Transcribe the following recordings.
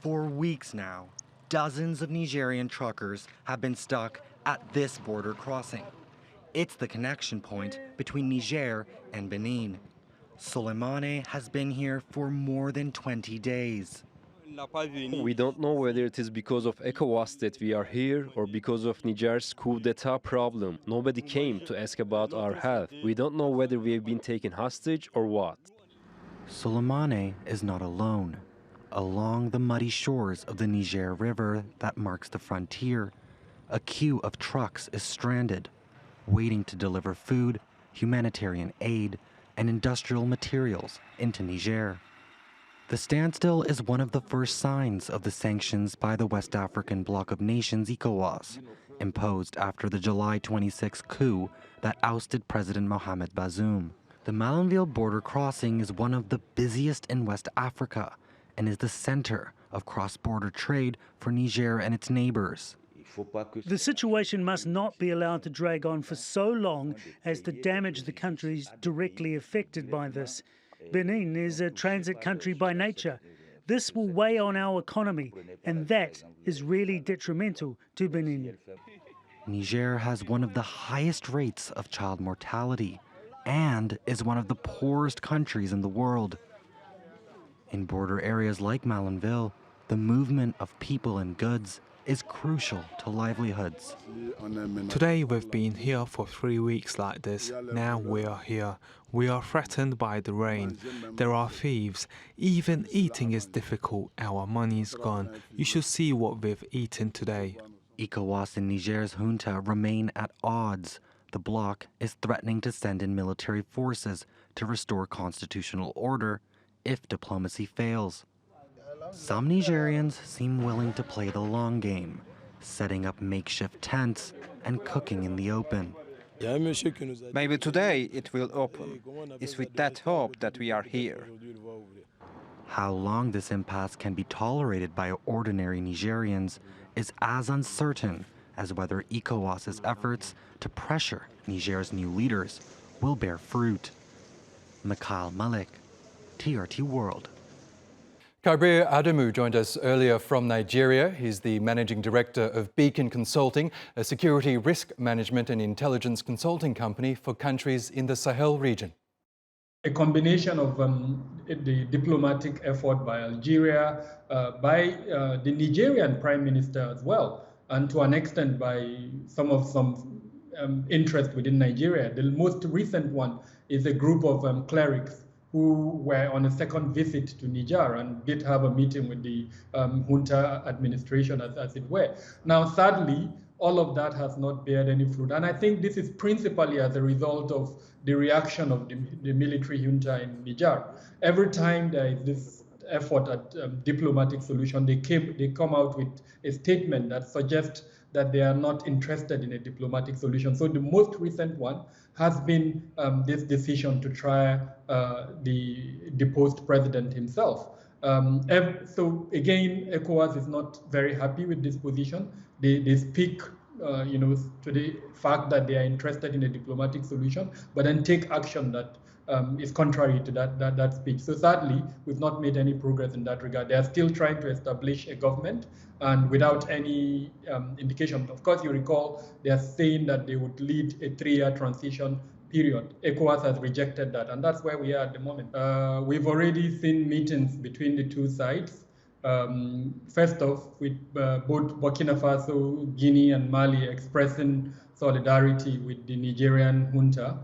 For weeks now, dozens of Nigerian truckers have been stuck at this border crossing. It's the connection point between Niger and Benin. Soleimani has been here for more than 20 days. We don't know whether it is because of ECOWAS that we are here or because of Niger's coup d'etat problem. Nobody came to ask about our health. We don't know whether we have been taken hostage or what. Soleimani is not alone. Along the muddy shores of the Niger River that marks the frontier, a queue of trucks is stranded, waiting to deliver food, humanitarian aid, and industrial materials into Niger. The standstill is one of the first signs of the sanctions by the West African bloc of nations ECOWAS, imposed after the July 26 coup that ousted President Mohamed Bazoum. The Malanville border crossing is one of the busiest in West Africa and is the center of cross-border trade for Niger and its neighbors. The situation must not be allowed to drag on for so long as to damage the countries directly affected by this. Benin is a transit country by nature. This will weigh on our economy, and that is really detrimental to Benin. Niger has one of the highest rates of child mortality and is one of the poorest countries in the world. In border areas like Malanville, the movement of people and goods is crucial to livelihoods. Today we've been here for 3 weeks like this. Now we are here. We are threatened by the rain. There are thieves. Even eating is difficult. Our money's gone. You should see what we've eaten today. ECOWAS and Niger's junta remain at odds. The bloc is threatening to send in military forces to restore constitutional order if diplomacy fails. Some Nigerians seem willing to play the long game, setting up makeshift tents and cooking in the open. Maybe today it will open. It's with that hope that we are here. How long this impasse can be tolerated by ordinary Nigerians is as uncertain as whether ECOWAS's efforts to pressure Niger's new leaders will bear fruit. Mikail Malik, TRT World. Kabir Adamu joined us earlier from Nigeria. He's the Managing Director of Beacon Consulting, a security risk management and intelligence consulting company for countries in the Sahel region. A combination of the diplomatic effort by Algeria, by the Nigerian Prime Minister as well, and to an extent by some interest within Nigeria. The most recent one is a group of clerics who were on a second visit to Niger and did have a meeting with the junta administration, as it were. Now, sadly, all of that has not bared any fruit. And I think this is principally as a result of the reaction of the military junta in Niger. Every time there is this effort at diplomatic solution, they come out with a statement that suggests that they are not interested in a diplomatic solution. So the most recent one has been this decision to try the deposed president himself. So again, ECOWAS is not very happy with this position. They speak to the fact that they are interested in a diplomatic solution, but then take action that is contrary to that speech. So sadly, we've not made any progress in that regard. They are still trying to establish a government, and without any indication. Of course, you recall they are saying that they would lead a 3-year transition period. ECOWAS has rejected that, and that's where we are at the moment. We've already seen meetings between the two sides. First off, with both Burkina Faso, Guinea, and Mali expressing solidarity with the Nigerian junta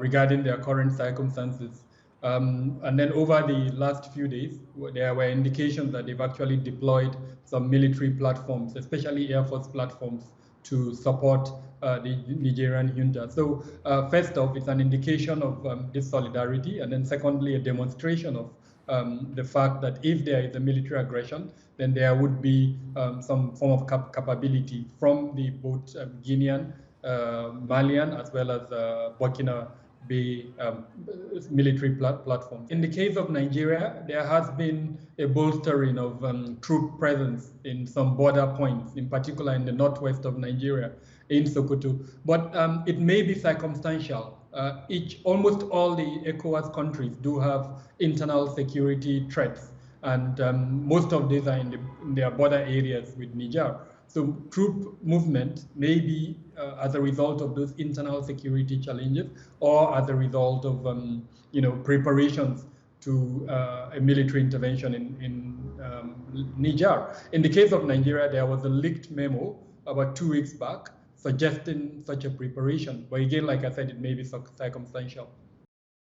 regarding their current circumstances. And then over the last few days, there were indications that they've actually deployed some military platforms, especially Air Force platforms, to support the Nigerian junta. So first off, it's an indication of this solidarity, and then secondly, a demonstration of the fact that if there is a military aggression, then there would be some form of capability from the both Guinean, Malian, as well as Burkina Bay military platforms. In the case of Nigeria, there has been a bolstering of troop presence in some border points, in particular in the northwest of Nigeria, in Sokoto. But it may be circumstantial. Almost all the ECOWAS countries do have internal security threats. and most of these are in their border areas with Niger. So troop movement may be as a result of those internal security challenges, or as a result of preparations to a military intervention in Niger. In the case of Nigeria, there was a leaked memo about 2 weeks back suggesting such a preparation. But again, like I said, it may be circumstantial.